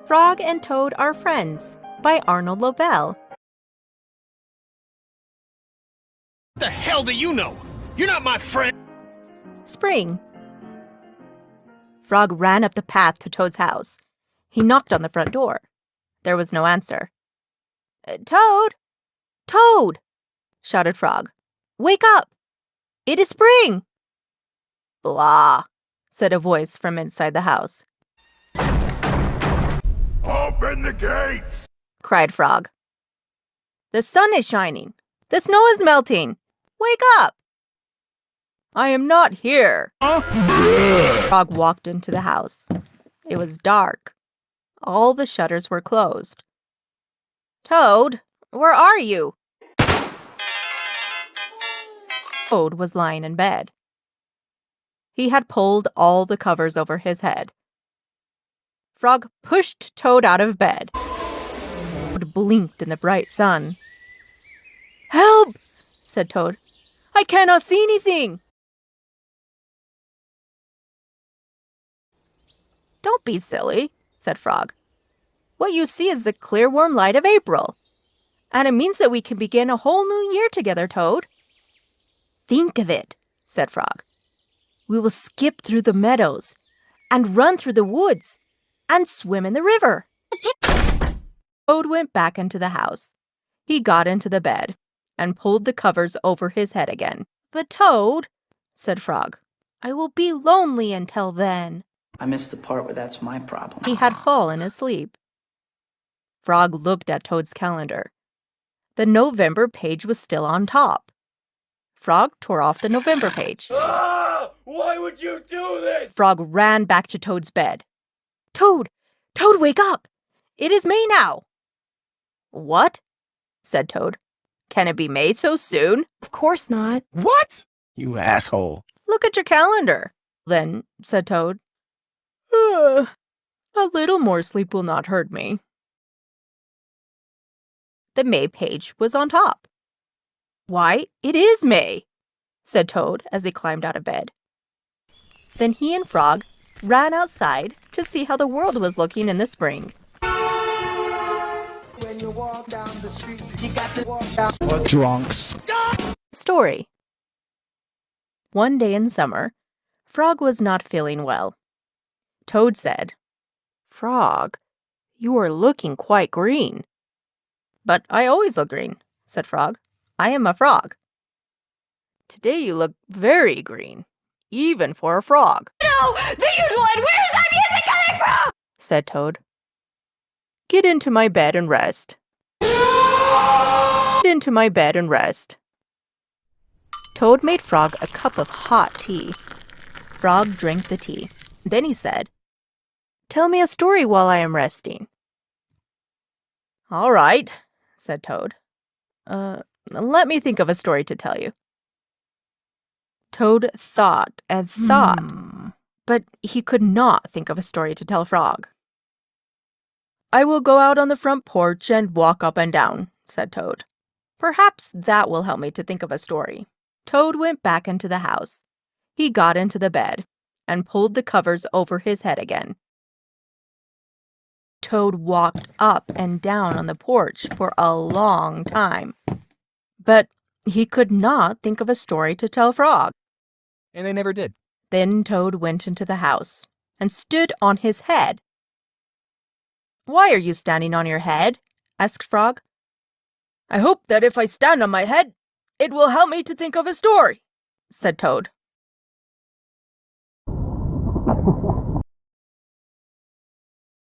Frog and Toad Are Friends by Arnold Lobel. What the hell do you know? You're not my friend! Spring. Frog ran up the path to Toad's house. He knocked on the front door. There was no answer. Toad! Toad! Shouted Frog. Wake up! It is spring! Blah, said a voice from inside the house. Open the gates! Cried Frog. The sun is shining. The snow is melting. Wake up! I am not here. Frog walked into the house. It was dark. All the shutters were closed. Toad, where are you? Toad was lying in bed. He had pulled all the covers over his head. Frog pushed Toad out of bed. Toad blinked in the bright sun. Help! Said Toad. I cannot see anything. Don't be silly, said Frog. What you see is the clear, warm light of April. And it means that we can begin a whole new year together, Toad. Think of it, said Frog. We will skip through the meadows and run through the woods and swim in the river. Toad went back into the house. He got into the bed and pulled the covers over his head again. But Toad, said Frog, I will be lonely until then. I missed the part where that's my problem. He had fallen asleep. Frog looked at Toad's calendar. The November page was still on top. Frog tore off the November page. Ah! Why would you do this? Frog ran back to Toad's bed. Toad! Toad, wake up! It is May now! What? Said Toad. Can it be May so soon? Of course not. What? You asshole. Look at your calendar. Then, said Toad, a little more sleep will not hurt me. The May page was on top. Why, it is May, said Toad as he climbed out of bed. Then he and Frog ran outside to see how the world was looking in the spring. When you walk down the street, you got to walk down. Drunks. Story. One day in summer, Frog was not feeling well. Toad said, Frog, you are looking quite green. But I always look green, said Frog. I am a frog. Today you look very green, even for a frog. No! The usual, and where's that music coming from? Said Toad. Get into my bed and rest. Get into my bed and rest. Toad made Frog a cup of hot tea. Frog drank the tea. Then he said, Tell me a story while I am resting. All right, said Toad. Let me think of a story to tell you. Toad thought and thought, but he could not think of a story to tell Frog. I will go out on the front porch and walk up and down, said Toad. Perhaps that will help me to think of a story. Toad went back into the house. He got into the bed and pulled the covers over his head again. Toad walked up and down on the porch for a long time. But he could not think of a story to tell Frog. And they never did. Then Toad went into the house and stood on his head. Why are you standing on your head? Asked Frog. I hope that if I stand on my head, it will help me to think of a story, said Toad.